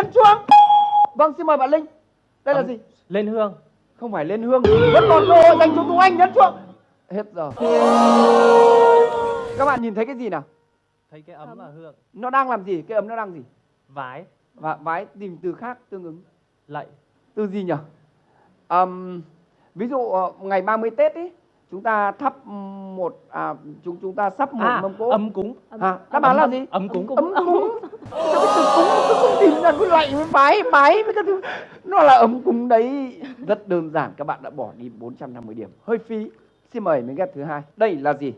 nhấn chuông. Vâng, xin mời bạn Linh. Đây là gì? Lên hương. Không phải lên hương, vẫn còn cơ hội dành cho Tú Anh. Nhấn chuông. Hết giờ. Các bạn nhìn thấy cái gì nào? Thấy cái ấm là hương. Nó đang làm gì? Cái ấm nó đang gì? Vái. Và vái tìm từ khác tương ứng. Lạy. Từ gì nhỉ? Ví dụ ngày 30 Tết ấy, chúng ta thắp chúng ta sắp một mâm cỗ. Ấm cúng. Đáp án là gì? Ấm cúng. Ấm cúng. Cái từ cúng cứ không tìm ra, cứ lạy với vái với cái thứ. Nó là ấm cúng đấy. Rất đơn giản, các bạn đã bỏ đi 450 điểm. Hơi phí. Xin mời mình ghép thứ hai. Đây là gì?